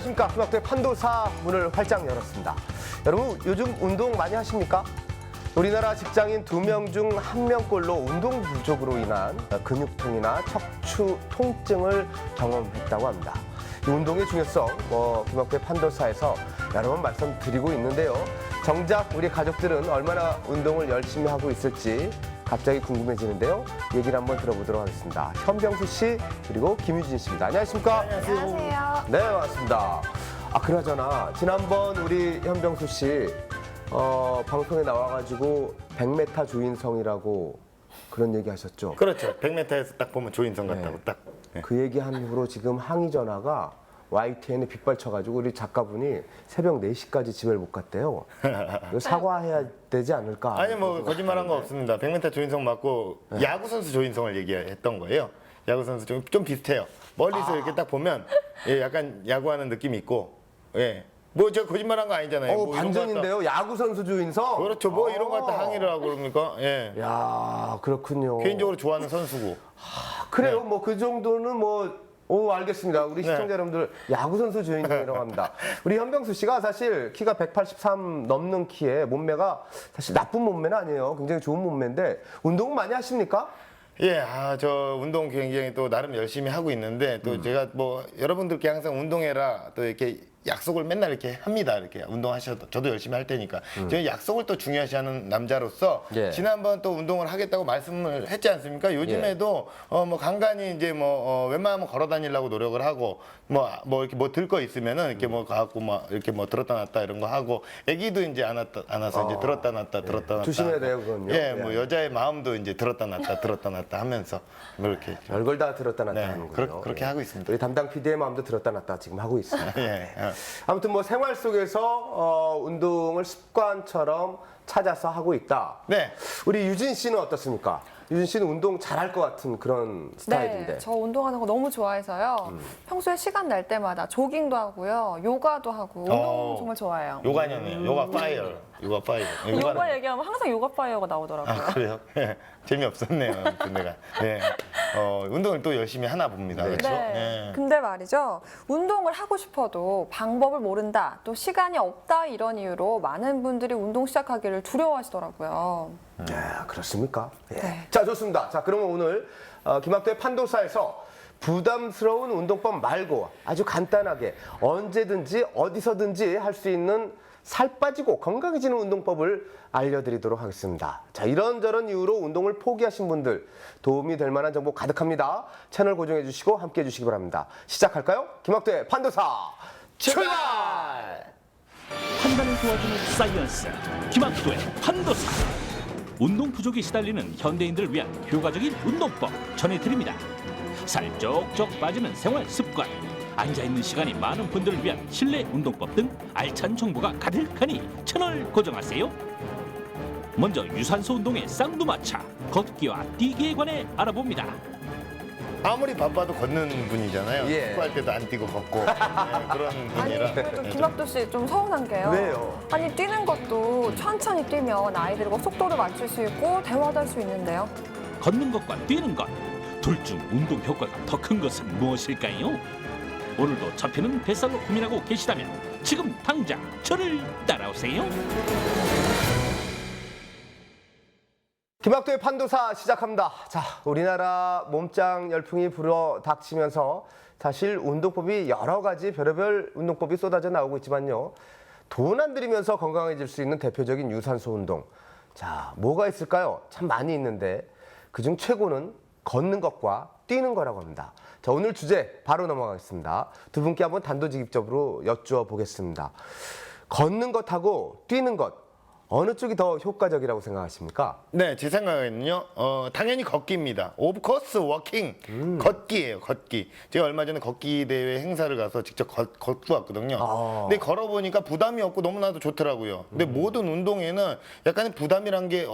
안녕하십니까. 김학도의 판도사 문을 활짝 열었습니다. 여러분 요즘 운동 많이 하십니까? 우리나라 직장인 2명 중 1명꼴로 운동 부족으로 인한 근육통이나 척추 통증을 경험했다고 합니다. 이 운동의 중요성, 김학도의 판도사에서 여러 번 말씀드리고 있는데요. 정작 우리 가족들은 얼마나 운동을 열심히 하고 있을지 갑자기 궁금해지는데요. 얘기를 한번 들어보도록 하겠습니다. 현병수 씨 그리고 김유진 씨입니다. 안녕하십니까? 안녕하세요. 네, 맞습니다. 그나저나 지난번 우리 현병수 씨 방송에 나와가지고 100m 조인성이라고 그런 얘기 하셨죠? 그렇죠. 100m에서 딱 보면 조인성 같다고 딱. 네. 그 얘기한 후로 지금 항의 전화가 YTN에 빗발쳐가지고 우리 작가분이 새벽 4시까지 집에 못 갔대요. 이거 사과해야 되지 않을까? 아니 뭐 거짓말한 거 없습니다. 100m 조인성 맞고 야구 선수 조인성을 얘기했던 거예요. 야구 선수 좀 비슷해요. 멀리서 이렇게 딱 보면 약간 야구하는 느낌이 있고, 뭐 저 거짓말한 거 아니잖아요. 뭐 반전인데요. 야구 선수 조인성. 그렇죠. 뭐 이런 거 갖다 항의를 하고 그럽니까? 예. 야, 그렇군요. 개인적으로 좋아하는 선수고. 그래요. 뭐 그 정도는 알겠습니다. 우리 시청자 여러분들 야구 선수 조인성이라고 합니다. 우리 현병수 씨가 사실 키가 183 넘는 키에 몸매가 사실 나쁜 몸매는 아니에요. 굉장히 좋은 몸매인데 운동은 많이 하십니까? 예, 저 운동 굉장히 또 나름 열심히 하고 있는데 또 제가 뭐 여러분들께 항상 운동해라 또 이렇게 약속을 맨날 이렇게 합니다. 이렇게 운동하셔도 저도 열심히 할 테니까. 저는 약속을 또 중요시하는 남자로서 지난번 또 운동을 하겠다고 말씀을 했지 않습니까? 요즘에도 뭐 간간히 이제 웬만하면 걸어 다니려고 노력을 하고 뭐 이렇게 뭐 들 거 있으면은 이렇게 뭐 가갖고 막 이렇게 뭐 들었다 놨다 이런 거 하고 아기도 이제 안아서 이제 들었다 놨다 들었다 놨다. 조심해야 돼요, 그건요. 예, 뭐 여자의 마음도 이제 들었다 놨다 하면서 뭐 이렇게 별걸 다 들었다 놨다 네, 하는군요. 그렇게 하고 있습니다. 우리 담당 PD의 마음도 들었다 놨다 지금 하고 있습니다. 예. 아무튼 뭐 생활 속에서 운동을 습관처럼 찾아서 하고 있다. 네. 우리 유진 씨는 어떻습니까? 유진 씨는 운동 잘할 것 같은 그런 스타일인데. 네, 저 운동하는 거 너무 좋아해서요. 평소에 시간 날 때마다 조깅도 하고요, 요가도 하고 운동 정말 좋아해요. 요가년이에요. 요가 파이어. 요가 파이어. 요가 얘기하면 항상 요가 파이어가 나오더라고요. 그래요? 재미없었네요. 아무튼 내가. 운동을 또 열심히 하나 봅니다. 그렇죠? 네. 근데 말이죠. 운동을 하고 싶어도 방법을 모른다, 또 시간이 없다 이런 이유로 많은 분들이 운동 시작하기를 두려워하시더라고요. 네, 그렇습니까? 예. 네. 자, 좋습니다. 자, 그러면 오늘 김학도의 판도사에서 부담스러운 운동법 말고 아주 간단하게 언제든지 어디서든지 할 수 있는 살 빠지고 건강해지는 운동법을 알려드리도록 하겠습니다. 자, 이런저런 이유로 운동을 포기하신 분들 도움이 될 만한 정보 가득합니다. 채널 고정해 주시고 함께 해주시기 바랍니다. 시작할까요? 김학도의 판도사 출발! 판단을 도와주는 사이언스 김학도의 판도사. 운동 부족이 시달리는 현대인들을 위한 효과적인 운동법 전해드립니다. 살 쪽쪽 빠지는 생활 습관, 앉아있는 시간이 많은 분들을 위한 실내 운동법 등 알찬 정보가 가득하니 채널 고정하세요. 먼저 유산소 운동의 쌍두마차, 걷기와 뛰기에 관해 알아봅니다. 아무리 바빠도 걷는 분이잖아요. 예. 축구할 때도 안 뛰고 걷고 그런 아니, 분이라. 그래도 김학도 씨 좀 서운한 게요. 왜요? 아니, 뛰는 것도 천천히 뛰면 아이들과 속도를 맞출 수 있고 대화도 할 수 있는데요. 걷는 것과 뛰는 것, 둘 중 운동 효과가 더 큰 것은 무엇일까요? 오늘도 잡히는 뱃살로 고민하고 계시다면 지금 당장 저를 따라오세요. 김학도의 판도사 시작합니다. 자, 우리나라 몸짱 열풍이 불어 닥치면서 사실 운동법이 여러 가지 별의별 운동법이 쏟아져 나오고 있지만요. 돈 안 들이면서 건강해질 수 있는 대표적인 유산소 운동. 자, 뭐가 있을까요? 참 많이 있는데 그중 최고는 걷는 것과 뛰는 거라고 합니다. 자, 오늘 주제 바로 넘어가겠습니다. 두 분께 한번 단도직입적으로 여쭈어 보겠습니다. 걷는 것하고 뛰는 것, 어느 쪽이 더 효과적이라고 생각하십니까? 네, 제 생각에는요. 당연히 걷기입니다. 오브 코스 워킹. 걷기예요, 걷기. 제가 얼마 전에 걷기 대회 행사를 가서 직접 걷고 왔거든요. 근데 걸어보니까 부담이 없고 너무나도 좋더라고요. 근데 모든 운동에는 약간의 부담이란 게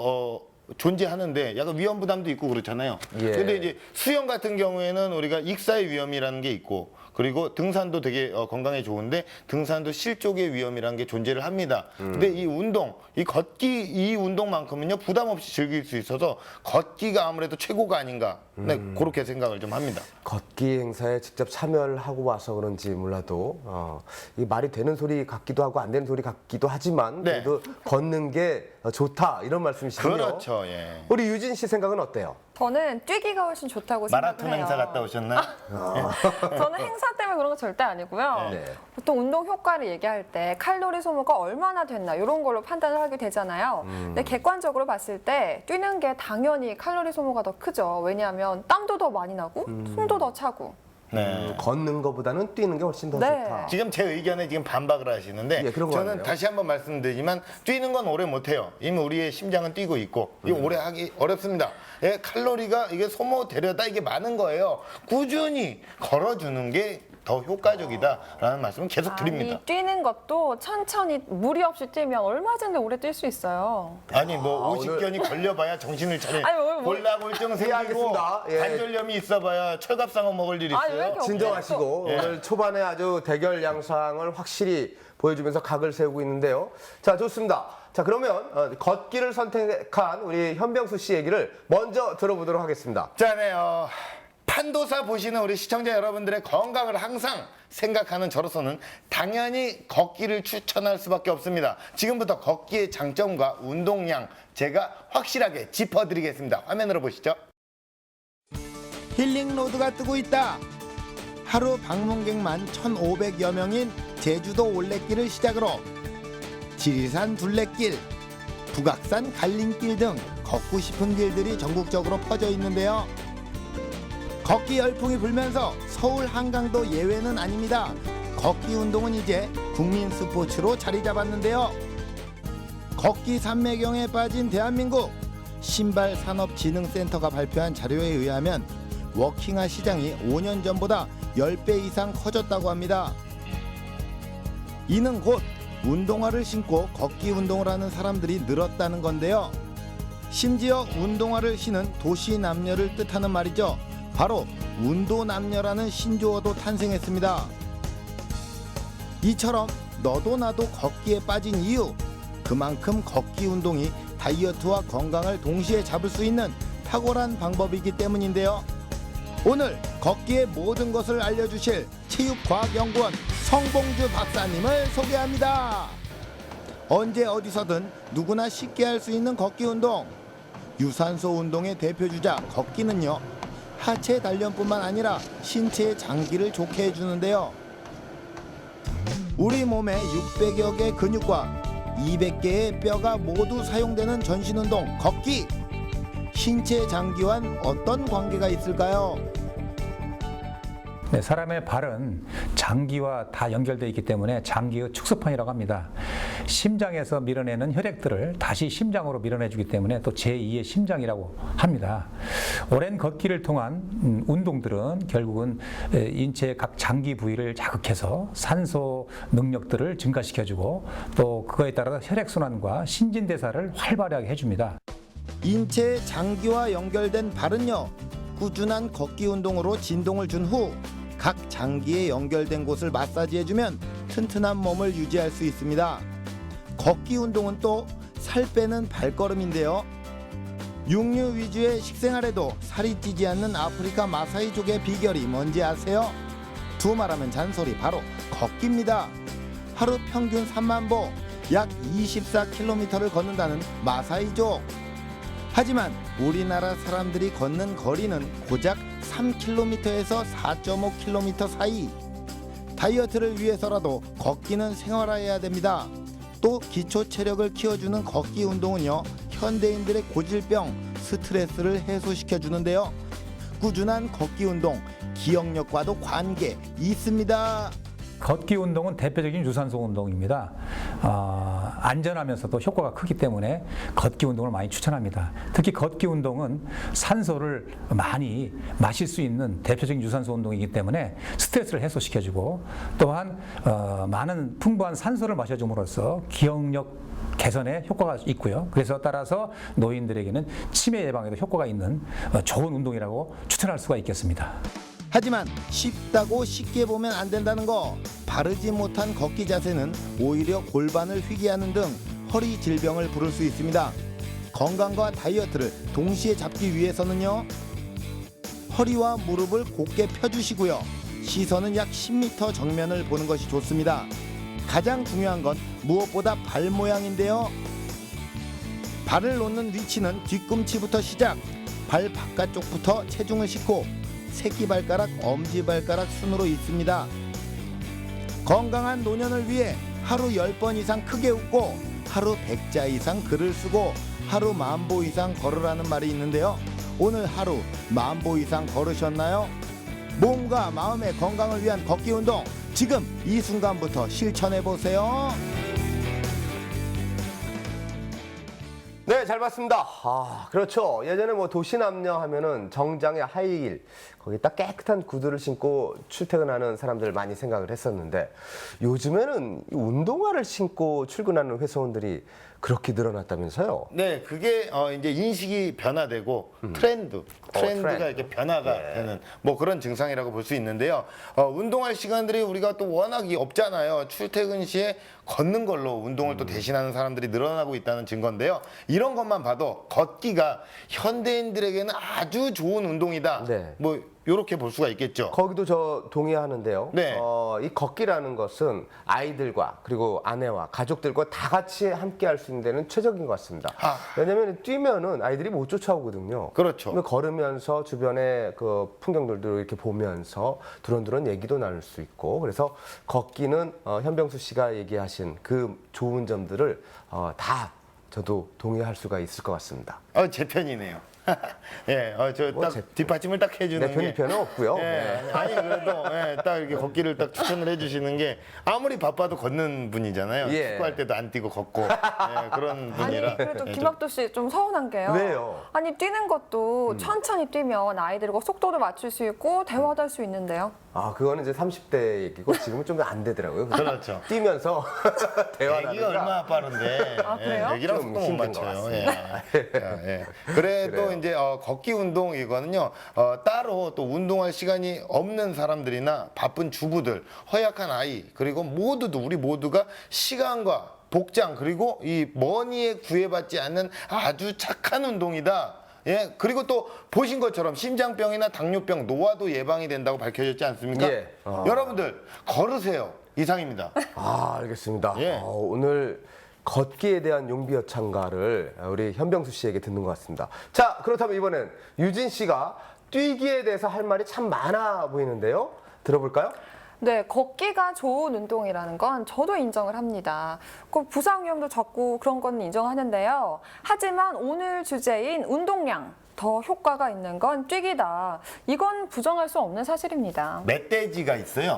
존재하는데 약간 위험 부담도 있고 그렇잖아요. 예. 근데 이제 수영 같은 경우에는 우리가 익사의 위험이라는 게 있고, 그리고 등산도 되게 건강에 좋은데 등산도 실족의 위험이라는 게 존재를 합니다. 근데 이 운동, 이 걷기 이 운동만큼은요 부담 없이 즐길 수 있어서 걷기가 아무래도 최고가 아닌가 네, 그렇게 생각을 좀 합니다. 걷기 행사에 직접 참여를 하고 와서 그런지 몰라도 이 말이 되는 소리 같기도 하고 안 되는 소리 같기도 하지만 네. 그래도 걷는 게 좋다 이런 말씀이시군요. 그렇죠. 예. 우리 유진 씨 생각은 어때요? 저는 뛰기가 훨씬 좋다고 생각해요. 마라톤 행사 갔다 오셨나요? 저는 행사 때문에 그런 거 절대 아니고요. 네. 보통 운동 효과를 얘기할 때 칼로리 소모가 얼마나 됐나 이런 걸로 판단을 하게 되잖아요. 근데 객관적으로 봤을 때 뛰는 게 당연히 칼로리 소모가 더 크죠. 왜냐하면 땀도 더 많이 나고 숨도 더 차고. 네. 걷는 것보다는 뛰는 게 훨씬 더 네. 좋다. 지금 제 의견에 지금 반박을 하시는데 예, 그런 거 저는 같네요. 다시 한번 말씀드리지만 뛰는 건 오래 못해요. 이미 우리의 심장은 뛰고 있고 이거 오래 하기 어렵습니다. 예, 칼로리가 이게 소모되려다 이게 많은 거예요. 꾸준히 걸어주는 게 더 효과적이다라는 말씀을 계속 드립니다. 아니, 뛰는 것도 천천히 무리 없이 뛰면 얼마든지 오래 뛸 수 있어요. 아니 뭐 오늘- 50견이 걸려봐야 정신을 차려. 아니, 뭐- 골다공증 생기고 알겠습니다. 예. 관절염이 있어봐야 철갑상어 먹을 일 아니, 왜 있어요. 이렇게 진정하시고 예. 오늘 초반에 아주 대결 양상을 확실히 보여주면서 각을 세우고 있는데요. 자, 좋습니다. 자, 그러면 걷기를 선택한 우리 현병수 씨 얘기를 먼저 들어보도록 하겠습니다. 자, 네, 판도사 보시는 우리 시청자 여러분들의 건강을 항상 생각하는 저로서는 당연히 걷기를 추천할 수밖에 없습니다. 지금부터 걷기의 장점과 운동량 제가 확실하게 짚어드리겠습니다. 화면으로 보시죠. 힐링 로드가 뜨고 있다. 하루 방문객만 1,500여 명인 제주도 올레길을 시작으로 지리산 둘레길, 북악산 갈림길 등 걷고 싶은 길들이 전국적으로 퍼져 있는데요. 걷기 열풍이 불면서 서울 한강도 예외는 아닙니다. 걷기 운동은 이제 국민 스포츠로 자리 잡았는데요. 걷기 산매경에 빠진 대한민국 신발산업진흥센터가 발표한 자료에 의하면 워킹화 시장이 5년 전보다 10배 이상 커졌다고 합니다. 이는 곧 운동화를 신고 걷기 운동을 하는 사람들이 늘었다는 건데요. 심지어 운동화를 신은 도시 남녀를 뜻하는 말이죠. 바로 운도남녀라는 신조어도 탄생했습니다. 이처럼 너도 나도 걷기에 빠진 이유, 그만큼 걷기 운동이 다이어트와 건강을 동시에 잡을 수 있는 탁월한 방법이기 때문인데요. 오늘 걷기의 모든 것을 알려주실 체육과학연구원 성봉주 박사님을 소개합니다. 언제 어디서든 누구나 쉽게 할 수 있는 걷기 운동. 유산소 운동의 대표주자 걷기는요, 하체 단련뿐만 아니라 신체의 장기를 좋게 해주는데요. 우리 몸의 600여 개 근육과 200개의 뼈가 모두 사용되는 전신운동 걷기. 신체 장기와는 어떤 관계가 있을까요? 네, 사람의 발은 장기와 다 연결되어 있기 때문에 장기의 축소판이라고 합니다. 심장에서 밀어내는 혈액들을 다시 심장으로 밀어내주기 때문에 또 제2의 심장이라고 합니다. 오랜 걷기를 통한 운동들은 결국은 인체의 각 장기 부위를 자극해서 산소 능력들을 증가시켜주고 또 그거에 따라서 혈액순환과 신진대사를 활발하게 해줍니다. 인체의 장기와 연결된 발은요, 꾸준한 걷기 운동으로 진동을 준 후 각 장기에 연결된 곳을 마사지해주면 튼튼한 몸을 유지할 수 있습니다. 걷기 운동은 또 살 빼는 발걸음인데요. 육류 위주의 식생활에도 살이 찌지 않는 아프리카 마사이족의 비결이 뭔지 아세요? 두 말하면 잔소리, 바로 걷기입니다. 하루 평균 3만 보, 약 24km를 걷는다는 마사이족. 하지만 우리나라 사람들이 걷는 거리는 고작 3km에서 4.5km 사이. 다이어트를 위해서라도 걷기는 생활화해야 됩니다. 또 기초 체력을 키워주는 걷기 운동은요, 현대인들의 고질병, 스트레스를 해소시켜 주는데요. 꾸준한 걷기 운동, 기억력과도 관계 있습니다. 걷기 운동은 대표적인 유산소 운동입니다. 안전하면서도 효과가 크기 때문에 걷기 운동을 많이 추천합니다. 특히 걷기 운동은 산소를 많이 마실 수 있는 대표적인 유산소 운동이기 때문에 스트레스를 해소시켜주고 또한 많은 풍부한 산소를 마셔줌으로써 기억력 개선에 효과가 있고요. 그래서 따라서 노인들에게는 치매 예방에도 효과가 있는 좋은 운동이라고 추천할 수가 있겠습니다. 하지만 쉽다고 쉽게 보면 안 된다는 거. 바르지 못한 걷기 자세는 오히려 골반을 휘게 하는 등 허리 질병을 부를 수 있습니다. 건강과 다이어트를 동시에 잡기 위해서는요, 허리와 무릎을 곧게 펴주시고요. 시선은 약 10m 정면을 보는 것이 좋습니다. 가장 중요한 건 무엇보다 발 모양인데요. 발을 놓는 위치는 뒤꿈치부터 시작. 발 바깥쪽부터 체중을 싣고 새끼발가락, 엄지발가락 순으로 있습니다. 건강한 노년을 위해 하루 10번 이상 크게 웃고 하루 100자 이상 글을 쓰고 하루 10,000보 이상 걸으라는 말이 있는데요. 오늘 하루 10,000보 이상 걸으셨나요? 몸과 마음의 건강을 위한 걷기 운동 지금 이 순간부터 실천해 보세요. 네, 잘 봤습니다. 아, 그렇죠. 예전에 뭐 도시남녀 하면은 정장에 하이힐, 거기 딱 깨끗한 구두를 신고 출퇴근하는 사람들 많이 생각을 했었는데 요즘에는 이 운동화를 신고 출근하는 회사원들이 그렇게 늘어났다면서요? 네, 그게 이제 인식이 변화되고 트렌드가 트렌드. 이렇게 변화가 되는 뭐 그런 증상이라고 볼 수 있는데요. 운동할 시간들이 우리가 또 워낙이 없잖아요. 출퇴근 시에 걷는 걸로 운동을 또 대신하는 사람들이 늘어나고 있다는 증거인데요. 이런 것만 봐도 걷기가 현대인들에게는 아주 좋은 운동이다. 네. 뭐 이렇게 볼 수가 있겠죠. 거기도 저 동의하는데요. 네. 이 걷기라는 것은 아이들과 그리고 아내와 가족들과 다 같이 함께 할 수 있는 데는 최적인 것 같습니다. 왜냐하면 뛰면은 아이들이 못 쫓아오거든요. 그렇죠. 그러면 걸으면서 주변의 그 풍경들도 이렇게 보면서 두런두런 얘기도 나눌 수 있고 그래서 걷기는 현병수 씨가 얘기하신 그 좋은 점들을 다 저도 동의할 수가 있을 것 같습니다. 제 편이네요. 예, 저 뭐 딱 제- 뒷받침을 딱 해주는 내 편이 게. 편은 없고요. 예, 네. 아니 그래도 딱 이렇게 걷기를 딱 추천을 해주시는 게 아무리 바빠도 걷는 분이잖아요. 예. 축구할 때도 안 뛰고 걷고 그런 분이라. 아니 그래도 좀- 김학도 씨 좀 서운한 게요. 왜요? 아니 뛰는 것도 천천히 뛰면 아이들과 속도도 맞출 수 있고 대화도 할 수 있는데요. 아, 그거는 이제 30대 얘기고 지금은 좀 안 되더라고요. 그렇죠. 뛰면서 대화를 애기가 하니까. 얼마나 빠른데. 아, 그래요? 애기랑 좀 속도 못 힘든 것 맞춰요. 같습니다. 그래도 그래요. 이제 걷기 운동 이거는요 따로 또 운동할 시간이 없는 사람들이나 바쁜 주부들, 허약한 아이 그리고 우리 모두가 시간과 복장 그리고 이 머니에 구애받지 않는 아주 착한 운동이다. 예, 그리고 또 보신 것처럼 심장병이나 당뇨병, 노화도 예방이 된다고 밝혀졌지 않습니까? 예. 여러분들 걸으세요. 이상입니다. 아, 알겠습니다. 예. 오늘 걷기에 대한 용비어창가를 우리 현병수 씨에게 듣는 것 같습니다. 자, 그렇다면 이번엔 유진 씨가 뛰기에 대해서 할 말이 참 많아 보이는데요. 들어볼까요? 네, 걷기가 좋은 운동이라는 건 저도 인정을 합니다. 그 부상 위험도 적고 그런 건 인정하는데요. 하지만 오늘 주제인 운동량, 더 효과가 있는 건 뛰기다. 이건 부정할 수 없는 사실입니다. 멧돼지가 있어요.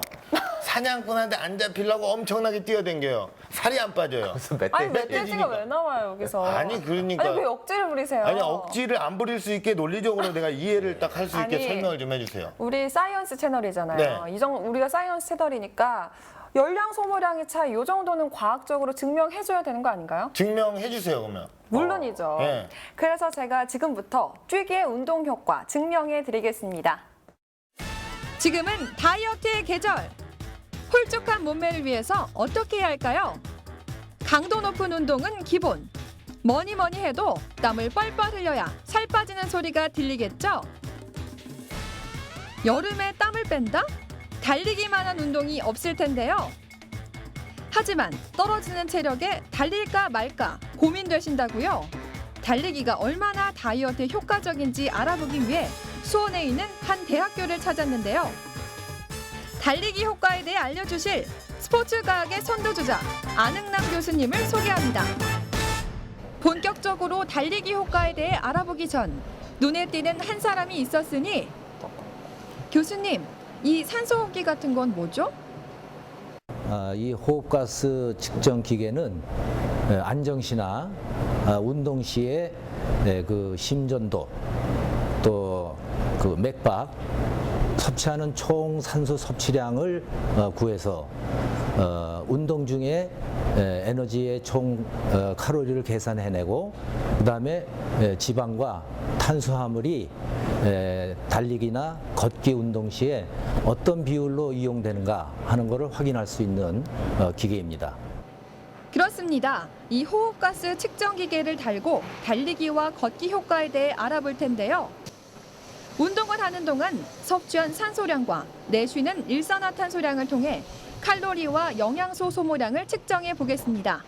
사냥꾼한테 안 잡히려고 엄청나게 뛰어댕겨요. 살이 안 빠져요. 무슨 아니 멧돼지? 멧돼지가 왜 나와요 여기서? 아니, 그러니까. 아니 왜 억지를 부리세요? 아니 억지를 안 부릴 수 있게 논리적으로 내가 이해를 딱 할 수 있게 아니, 설명을 좀 해주세요. 우리 사이언스 채널이잖아요. 네. 우리가 사이언스 채널이니까 열량 소모량의 차이 이 정도는 과학적으로 증명해줘야 되는 거 아닌가요? 증명해 주세요 그러면. 물론이죠. 네. 그래서 제가 지금부터 뛰기의 운동 효과 증명해 드리겠습니다. 지금은 다이어트의 계절. 홀쭉한 몸매를 위해서 어떻게 해야 할까요? 강도 높은 운동은 기본. 뭐니 해도 땀을 뻘뻘 흘려야 살 빠지는 소리가 들리겠죠? 여름에 땀을 뺀다? 달리기만한 운동이 없을 텐데요. 하지만 떨어지는 체력에 달릴까 말까 고민되신다고요? 달리기가 얼마나 다이어트에 효과적인지 알아보기 위해 수원에 있는 한 대학교를 찾았는데요. 달리기 효과에 대해 알려주실 스포츠과학의 선두주자 안흥남 교수님을 소개합니다. 본격적으로 달리기 효과에 대해 알아보기 전 눈에 띄는 한 사람이 있었으니 교수님, 이 산소호흡기 같은 건 뭐죠? 이 호흡가스 측정 기계는 안정시나 운동 시에 그 심전도 또 그 맥박 섭취하는 총 산소 섭취량을 구해서 운동 중에 에너지의 총 칼로리를 계산해내고 그다음에 지방과 탄수화물이 달리기나 걷기 운동 시에 어떤 비율로 이용되는가 하는 것을 확인할 수 있는 기계입니다. 그렇습니다. 이 호흡가스 측정 기계를 달고 달리기와 걷기 효과에 대해 알아볼 텐데요. 운동을 하는 동안 섭취한 산소량과 내쉬는 일산화탄소량을 통해 칼로리와 영양소 소모량을 측정해 보겠습니다.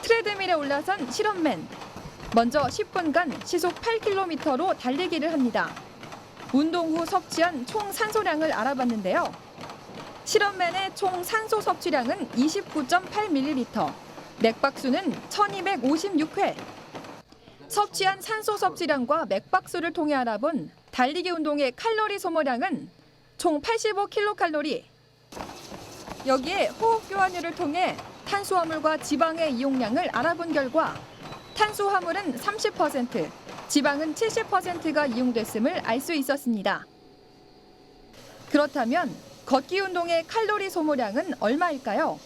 트레드밀에 올라선 실험맨. 먼저 10분간 시속 8km로 달리기를 합니다. 운동 후 섭취한 총 산소량을 알아봤는데요. 실험맨의 총 산소 섭취량은 29.8ml, 맥박수는 1256회. 섭취한 산소 섭취량과 맥박수를 통해 알아본 달리기 운동의 칼로리 소모량은 총 85kcal. 여기에 호흡 교환율을 통해 탄수화물과 지방의 이용량을 알아본 결과 탄수화물은 30%, 지방은 70%가 이용됐음을 알 수 있었습니다. 그렇다면 걷기 운동의 칼로리 소모량은 얼마일까요?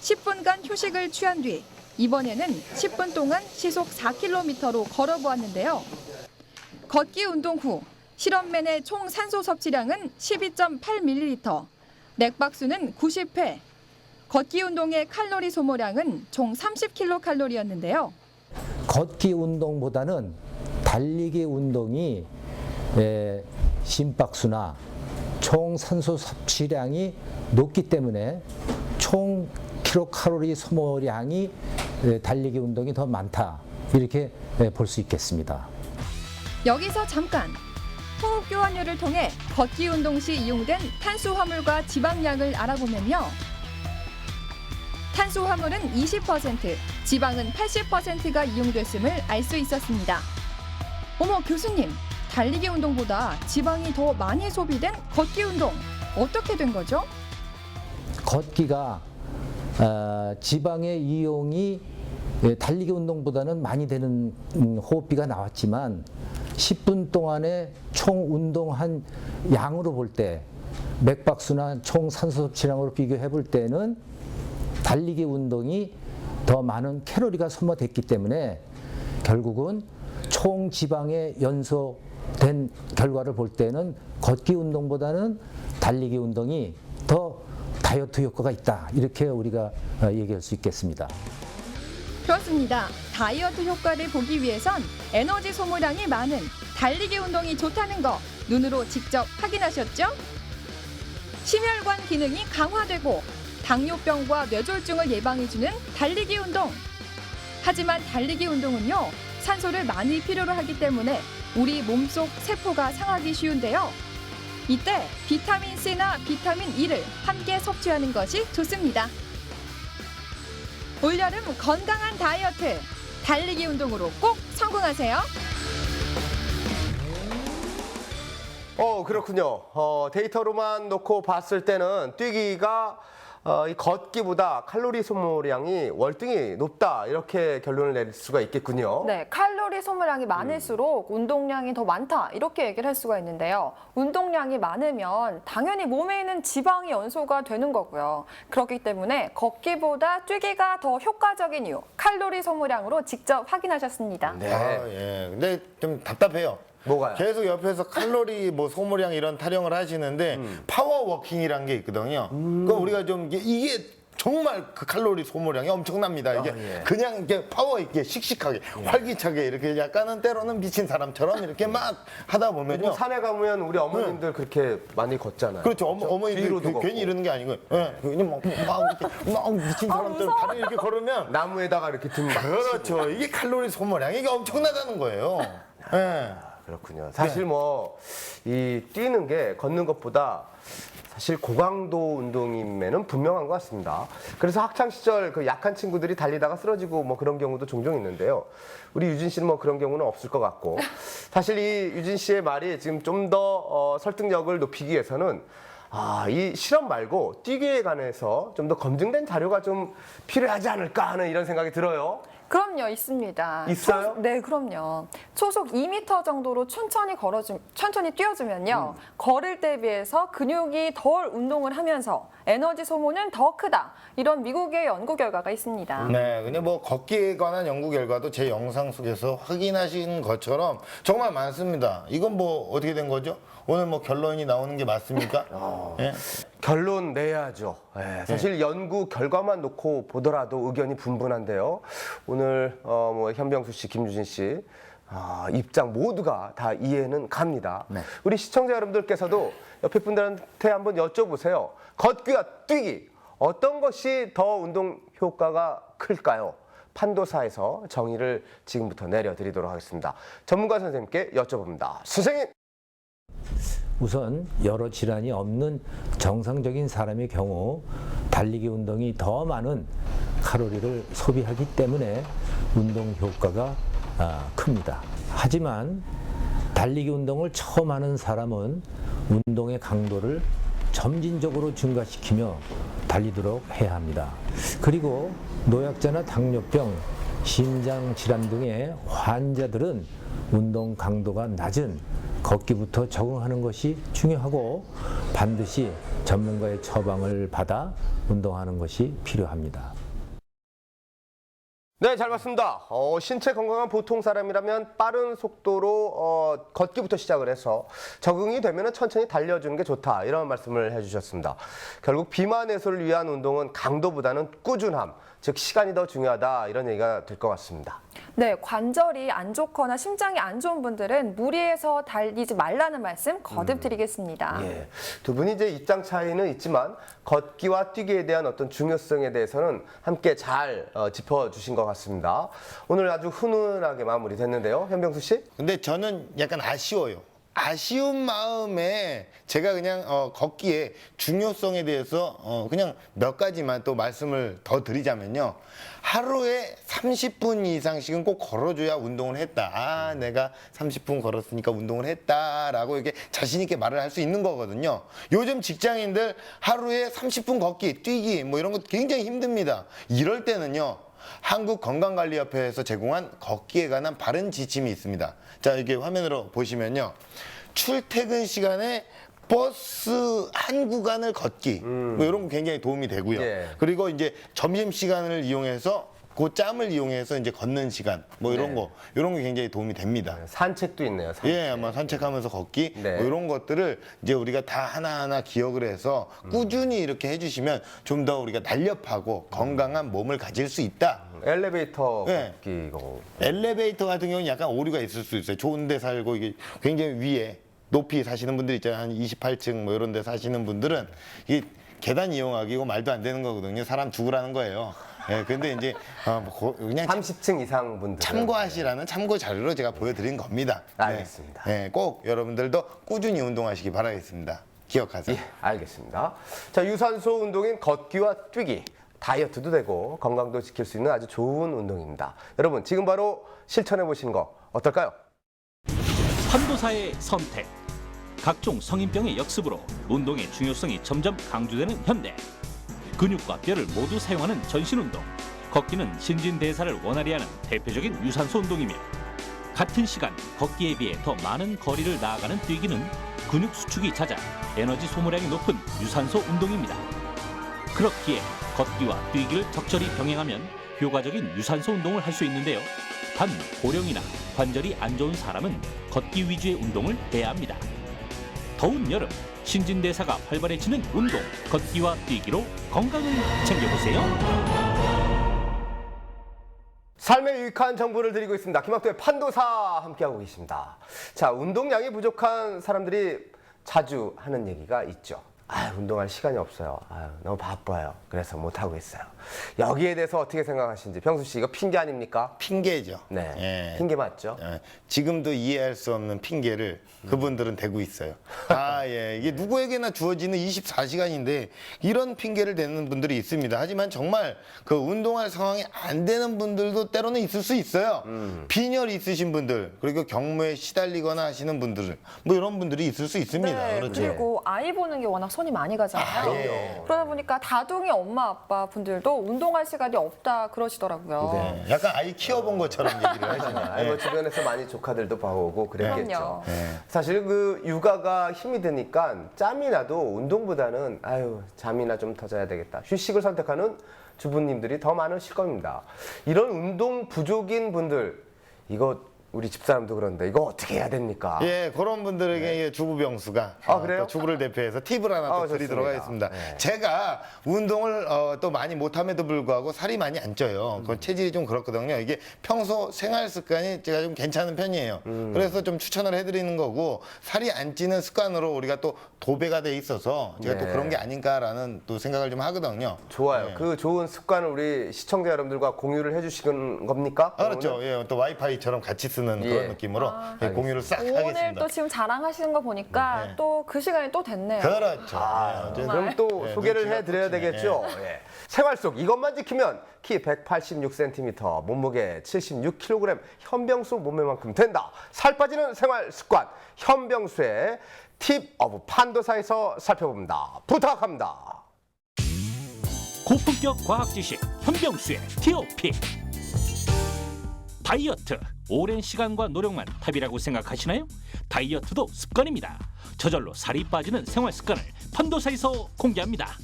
10분간 휴식을 취한 뒤 이번에는 10분 동안 시속 4km로 걸어보았는데요. 걷기 운동 후 실험맨의 총 산소 섭취량은 12.8ml, 맥박수는 90회, 걷기 운동의 칼로리 소모량은 총 30kcal였는데요. 걷기 운동보다는 달리기 운동이 심박수나 총 산소 섭취량이 높기 때문에 총 킬로칼로리 소모량이 달리기 운동이 더 많다, 이렇게 볼 수 있겠습니다. 여기서 잠깐! 호흡 교환율을 통해 걷기 운동 시 이용된 탄수화물과 지방량을 알아보면요. 탄수화물은 20%, 지방은 80%가 이용됐음을 알 수 있었습니다. 어머, 교수님! 달리기 운동보다 지방이 더 많이 소비된 걷기 운동, 어떻게 된 거죠? 걷기가 지방의 이용이 달리기 운동보다는 많이 되는 호흡비가 나왔지만 10분 동안에 총 운동한 양으로 볼 때 맥박수나 총 산소 섭취량으로 비교해 볼 때는 달리기 운동이 더 많은 칼로리가 소모됐기 때문에 결국은 총 지방의 연소된 결과를 볼 때는 걷기 운동보다는 달리기 운동이 더 다이어트 효과가 있다, 이렇게 우리가 얘기할 수 있겠습니다. 그렇습니다. 다이어트 효과를 보기 위해선 에너지 소모량이 많은 달리기 운동이 좋다는 거 눈으로 직접 확인하셨죠? 심혈관 기능이 강화되고 당뇨병과 뇌졸중을 예방해주는 달리기 운동. 하지만 달리기 운동은요, 산소를 많이 필요로 하기 때문에 우리 몸속 세포가 상하기 쉬운데요. 이때 비타민 C나 비타민 E를 함께 섭취하는 것이 좋습니다. 올여름 건강한 다이어트, 달리기 운동으로 꼭 성공하세요. 그렇군요. 데이터로만 놓고 봤을 때는 뛰기가 이 걷기보다 칼로리 소모량이 월등히 높다, 이렇게 결론을 내릴 수가 있겠군요. 네, 칼로리 소모량이 많을수록 운동량이 더 많다, 이렇게 얘기를 할 수가 있는데요. 운동량이 많으면 당연히 몸에 있는 지방이 연소가 되는 거고요. 그렇기 때문에 걷기보다 뛰기가 더 효과적인 이유, 칼로리 소모량으로 직접 확인하셨습니다. 네. 예. 근데 좀 답답해요. 뭐가요? 계속 옆에서 칼로리 뭐 소모량 이런 타령을 하시는데 파워워킹이라는 게 있거든요. 그러니까 우리가 좀 이게 정말 그 칼로리 소모량이 엄청납니다. 이게 예. 그냥 이렇게 파워 있게 씩씩하게 활기차게 이렇게 약간은 때로는 미친 사람처럼 이렇게 막 하다 보면요. 산에 가면 우리 어머님들 그렇게 많이 걷잖아요. 그렇죠. 어머니들 뒤로도 걷고. 괜히 이러는 게 아니고, 예. 그냥 막 미친 사람처럼 다리 이렇게 걸으면 나무에다가 이렇게 등 막. 그렇죠. 이게 칼로리 소모량이 이게 엄청나다는 거예요. 예. 그렇군요. 사실 뭐 이 뛰는 게 걷는 것보다 사실 고강도 운동임에는 분명한 것 같습니다. 그래서 학창 시절 그 약한 친구들이 달리다가 쓰러지고 뭐 그런 경우도 종종 있는데요. 우리 유진 씨는 뭐 그런 경우는 없을 것 같고, 사실 이 유진 씨의 말이 지금 좀 더 설득력을 높이기 위해서는 이 실험 말고 뛰기에 관해서 좀 더 검증된 자료가 좀 필요하지 않을까 하는 이런 생각이 들어요. 그럼요, 있습니다. 있어요? 네, 그럼요. 초속 2m 정도로 천천히 뛰어주면요, 걸을 때 비해서 근육이 덜 운동을 하면서 에너지 소모는 더 크다, 이런 미국의 연구 결과가 있습니다. 네, 근데 뭐 걷기에 관한 연구 결과도 제 영상 속에서 확인하신 것처럼 정말 많습니다. 이건 뭐 어떻게 된 거죠? 오늘 뭐 결론이 나오는 게 맞습니까? 예? 결론 내야죠. 사실 연구 결과만 놓고 보더라도 의견이 분분한데요. 오늘 뭐 현병수 씨, 김유진 씨 입장 모두가 다 이해는 갑니다. 네. 우리 시청자 여러분들께서도 옆에 분들한테 한번 여쭤보세요. 걷기와 뛰기 어떤 것이 더 운동 효과가 클까요? 판도사에서 정의를 지금부터 내려드리도록 하겠습니다. 전문가 선생님께 여쭤봅니다. 선생님! 우선 여러 질환이 없는 정상적인 사람의 경우 달리기 운동이 더 많은 칼로리를 소비하기 때문에 운동 효과가 큽니다. 하지만 달리기 운동을 처음 하는 사람은 운동의 강도를 점진적으로 증가시키며 달리도록 해야 합니다. 그리고 노약자나 당뇨병, 심장 질환 등의 환자들은 운동 강도가 낮은 걷기부터 적응하는 것이 중요하고 반드시 전문가의 처방을 받아 운동하는 것이 필요합니다. 네, 잘 봤습니다. 신체 건강한 보통 사람이라면 빠른 속도로 걷기부터 시작을 해서 적응이 되면 천천히 달려주는 게 좋다. 이런 말씀을 해주셨습니다. 결국 비만 해소를 위한 운동은 강도보다는 꾸준함, 즉 시간이 더 중요하다. 이런 얘기가 될 것 같습니다. 네, 관절이 안 좋거나 심장이 안 좋은 분들은 무리해서 달리지 말라는 말씀 거듭 드리겠습니다. 예, 두 분이 이제 입장 차이는 있지만 걷기와 뛰기에 대한 어떤 중요성에 대해서는 함께 잘 짚어주신 것 같습니다. 오늘 아주 훈훈하게 마무리됐는데요. 현병수 씨? 근데 저는 약간 아쉬워요. 아쉬운 마음에 제가 그냥 걷기의 중요성에 대해서 그냥 몇 가지만 또 말씀을 더 드리자면요. 하루에 30분 이상씩은 꼭 걸어줘야 운동을 했다. 내가 30분 걸었으니까 운동을 했다라고 이렇게 자신 있게 말을 할 수 있는 거거든요. 요즘 직장인들 하루에 30분 걷기, 뛰기 뭐 이런 거 굉장히 힘듭니다. 이럴 때는요. 한국건강관리협회에서 제공한 걷기에 관한 바른 지침이 있습니다. 자, 이렇게 화면으로 보시면요. 출퇴근 시간에 버스 한 구간을 걷기 뭐 이런 거 굉장히 도움이 되고요. 예. 그리고 이제 점심 시간을 이용해서 그 짬을 이용해서 이제 걷는 시간 뭐 이런 거 굉장히 도움이 됩니다. 산책도 있네요. 산책. 예, 아마 산책하면서 걷기 네. 뭐 이런 것들을 이제 우리가 다 하나하나 기억을 해서 꾸준히 이렇게 해주시면 좀 더 우리가 날렵하고 건강한 몸을 가질 수 있다. 엘리베이터 네. 걷기 이거. 엘리베이터 같은 경우는 약간 오류가 있을 수 있어요. 좋은 데 살고 이게 굉장히 위에 높이 사시는 분들 있잖아요. 한 28층 뭐 이런 데 사시는 분들은 이 계단 이용하기고 말도 안 되는 거거든요. 사람 죽으라는 거예요. 예, 근데 이제 그냥 30층 이상 분들 참고하시라는 참고 자료로 제가 보여드린 겁니다. 네. 알겠습니다. 네, 꼭 여러분들도 꾸준히 운동하시기 바라겠습니다. 기억하세요. 예, 알겠습니다. 자, 유산소 운동인 걷기와 뛰기. 다이어트도 되고 건강도 지킬 수 있는 아주 좋은 운동입니다. 여러분, 지금 바로 실천해 보시는 거 어떨까요? 판도사의 선택. 각종 성인병의 역습으로 운동의 중요성이 점점 강조되는 현대. 근육과 뼈를 모두 사용하는 전신운동. 걷기는 신진대사를 원활히 하는 대표적인 유산소 운동이며 같은 시간 걷기에 비해 더 많은 거리를 나아가는 뛰기는 근육 수축이 잦아 에너지 소모량이 높은 유산소 운동입니다. 그렇기에 걷기와 뛰기를 적절히 병행하면 효과적인 유산소 운동을 할 수 있는데요. 단 고령이나 관절이 안 좋은 사람은 걷기 위주의 운동을 해야 합니다. 더운 여름 신진대사가 활발해지는 운동 걷기와 뛰기로 건강을 챙겨보세요. 삶에 유익한 정보를 드리고 있습니다. 김학도의 판도사 함께하고 계십니다. 자, 운동량이 부족한 사람들이 자주 하는 얘기가 있죠. 운동할 시간이 없어요. 너무 바빠요. 그래서 못하고 있어요. 여기에 대해서 어떻게 생각하시는지. 병수 씨, 이거 핑계 아닙니까? 핑계죠. 네. 예. 핑계 맞죠? 예. 지금도 이해할 수 없는 핑계를 그분들은 대고 있어요. 예. 이게 누구에게나 주어지는 24시간인데 이런 핑계를 대는 분들이 있습니다. 하지만 정말 그 운동할 상황이 안 되는 분들도 때로는 있을 수 있어요. 빈혈이 있으신 분들, 그리고 경무에 시달리거나 하시는 분들, 뭐 이런 분들이 있을 수 있습니다. 네, 그렇죠. 그리고 아이 보는 게 워낙 손이 많이 가잖아요. 예. 그러다 보니까 다둥이 엄마 아빠 분들도 운동할 시간이 없다 그러시더라고요. 네. 약간 아이 키워본 것처럼 얘기를 하시네요. 뭐 주변에서 많이 조카들도 봐오고 그랬겠죠. 그럼요. 네. 사실 그 육아가 힘이 드니까 짬이 나도 운동보다는 잠이나 좀 더 자야 되겠다. 휴식을 선택하는 주부님들이 더 많으실 겁니다. 이런 운동 부족인 분들 이거 우리 집사람도 그런데 이거 어떻게 해야 됩니까? 예, 그런 분들에게 주부병수가 그래요? 또 주부를 대표해서 팁을 하나 또 드리도록 좋습니다. 하겠습니다. 네. 제가 운동을 또 많이 못함에도 불구하고 살이 많이 안 쪄요. 그건 체질이 좀 그렇거든요. 이게 평소 생활 습관이 제가 좀 괜찮은 편이에요. 그래서 좀 추천을 해드리는 거고 살이 안 찌는 습관으로 우리가 또 도배가 돼 있어서 제가 또 네. 그런 게 아닌가라는 또 생각을 좀 하거든요. 좋아요. 네. 그 좋은 습관을 우리 시청자 여러분들과 공유를 해주시는 겁니까? 그렇죠. 예, 또 와이파이처럼 같이 쓰는 그런 느낌으로 예, 공유를 싹 오늘 하겠습니다. 또 지금 자랑하시는 거 보니까 네. 또 그 시간이 또 됐네요. 그렇죠. 예, 그럼 또 네, 소개를 눈치가 해드려야 꽂히네. 되겠죠. 예. 생활 속 이것만 지키면 키 186cm, 몸무게 76kg, 현병수 몸매만큼 된다. 살 빠지는 생활 습관, 현병수의 팁 오브 판도사에서 살펴봅니다. 부탁합니다. 고품격 과학 지식 현병수의 TOP. 다이어트, 오랜 시간과 노력만 탑이라고 생각하시나요? 다이어트도 습관입니다. 저절로 살이 빠지는 생활 습관을 판도사에서 공개합니다.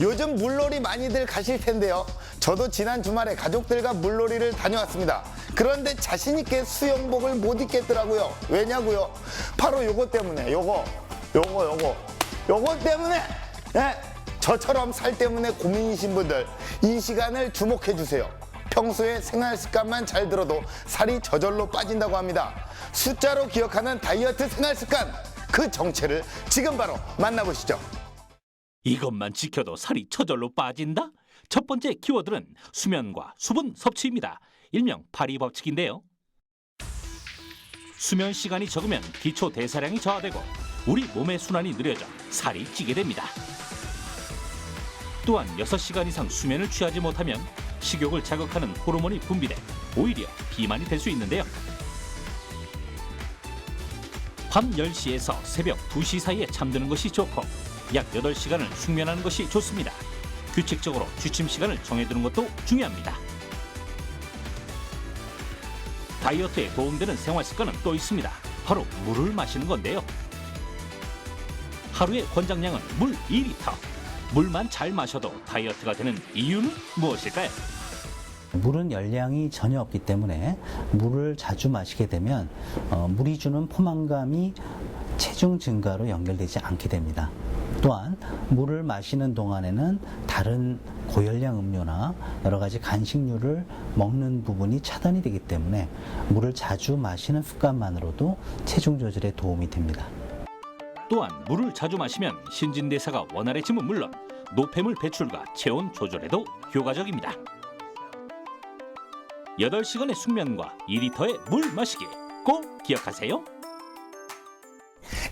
요즘 물놀이 많이들 가실 텐데요. 저도 지난 주말에 가족들과 물놀이를 다녀왔습니다. 그런데 자신 있게 수영복을 못 입겠더라고요. 왜냐고요? 바로 요거 때문에, 요거 때문에, 예, 저처럼 살 때문에 고민이신 분들 이 시간을 주목해 주세요. 평소에 생활 습관만 잘 들어도 살이 저절로 빠진다고 합니다. 숫자로 기억하는 다이어트 생활 습관, 그 정체를 지금 바로 만나보시죠. 이것만 지켜도 살이 저절로 빠진다? 첫 번째 키워드는 수면과 수분 섭취입니다. 일명 파리 법칙인데요. 수면 시간이 적으면 기초 대사량이 저하되고 우리 몸의 순환이 느려져 살이 찌게 됩니다. 또한 6시간 이상 수면을 취하지 못하면 식욕을 자극하는 호르몬이 분비돼 오히려 비만이 될 수 있는데요. 밤 10시에서 새벽 2시 사이에 잠드는 것이 좋고 약 8시간을 숙면하는 것이 좋습니다. 규칙적으로 취침 시간을 정해두는 것도 중요합니다. 다이어트에 도움되는 생활 습관은 또 있습니다. 바로 물을 마시는 건데요. 하루의 권장량은 물 2리터. 물만 잘 마셔도 다이어트가 되는 이유는 무엇일까요? 물은 열량이 전혀 없기 때문에 물을 자주 마시게 되면 물이 주는 포만감이 체중 증가로 연결되지 않게 됩니다. 또한 물을 마시는 동안에는 다른 고열량 음료나 여러 가지 간식류를 먹는 부분이 차단이 되기 때문에 물을 자주 마시는 습관만으로도 체중 조절에 도움이 됩니다. 또한 물을 자주 마시면 신진대사가 원활해짐은 물론 노폐물 배출과 체온 조절에도 효과적입니다. 8시간의 숙면과 2리터의 물 마시기 꼭 기억하세요.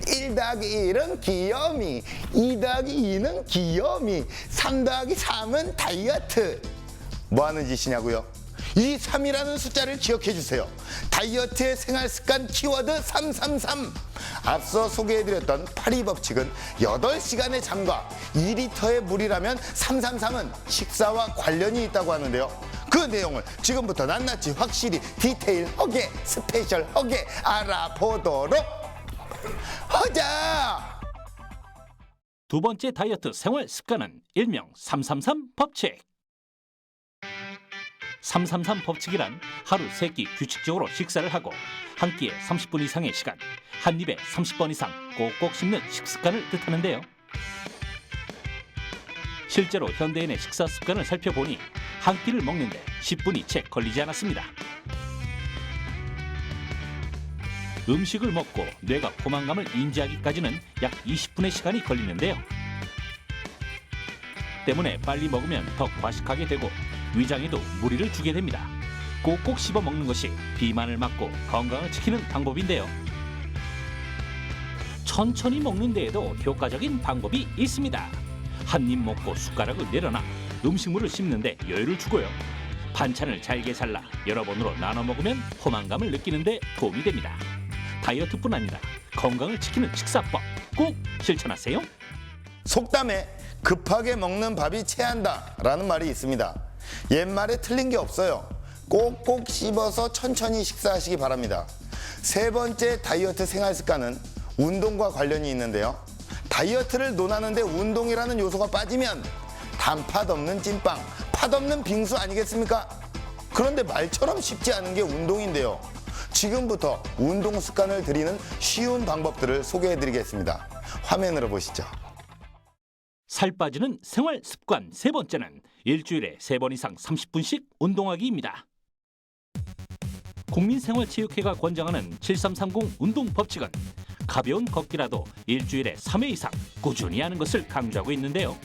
1 더하기 1은 귀요미, 2 더하기 2는 귀요미, 3 더하기 3은 다이어트. 뭐 하는 짓이냐고요? 이 3이라는 숫자를 기억해 주세요. 다이어트의 생활 습관 키워드 333. 앞서 소개해드렸던 파리 법칙은 8시간의 잠과 2리터의 물이라면 333은 식사와 관련이 있다고 하는데요. 그 내용을 지금부터 낱낱이 확실히 디테일하게 스페셜하게 알아보도록 하자. 두 번째 다이어트 생활 습관은 일명 333 법칙. 333 법칙이란 하루 3끼 규칙적으로 식사를 하고 한 끼에 30분 이상의 시간, 한 입에 30번 이상 꼭꼭 씹는 식습관을 뜻하는데요. 실제로 현대인의 식사 습관을 살펴보니 한 끼를 먹는데 10분이 채 걸리지 않았습니다. 음식을 먹고 뇌가 포만감을 인지하기까지는 약 20분의 시간이 걸리는데요. 때문에 빨리 먹으면 더 과식하게 되고 위장에도 무리를 주게 됩니다. 꼭꼭 씹어 먹는 것이 비만을 막고 건강을 지키는 방법인데요. 천천히 먹는 데에도 효과적인 방법이 있습니다. 한 입 먹고 숟가락을 내려놔 음식물을 씹는데 여유를 주고요. 반찬을 잘게 잘라 여러 번으로 나눠 먹으면 포만감을 느끼는 데 도움이 됩니다. 다이어트뿐 아니라 건강을 지키는 식사법 꼭 실천하세요. 속담에 급하게 먹는 밥이 체한다 라는 말이 있습니다. 옛말에 틀린 게 없어요. 꼭꼭 씹어서 천천히 식사하시기 바랍니다. 세 번째 다이어트 생활 습관은 운동과 관련이 있는데요. 다이어트를 논하는데 운동이라는 요소가 빠지면 단팥 없는 찐빵, 팥 없는 빙수 아니겠습니까? 그런데 말처럼 쉽지 않은 게 운동인데요. 지금부터 운동 습관을 들이는 쉬운 방법들을 소개해드리겠습니다. 화면으로 보시죠. 살 빠지는 생활 습관 세 번째는 일주일에 3번 이상 30분씩 운동하기입니다. 국민생활체육회가 권장하는 7330 운동 법칙은 가벼운 걷기라도 일주일에 3회 이상 꾸준히 하는 것을 강조하고 있는데요.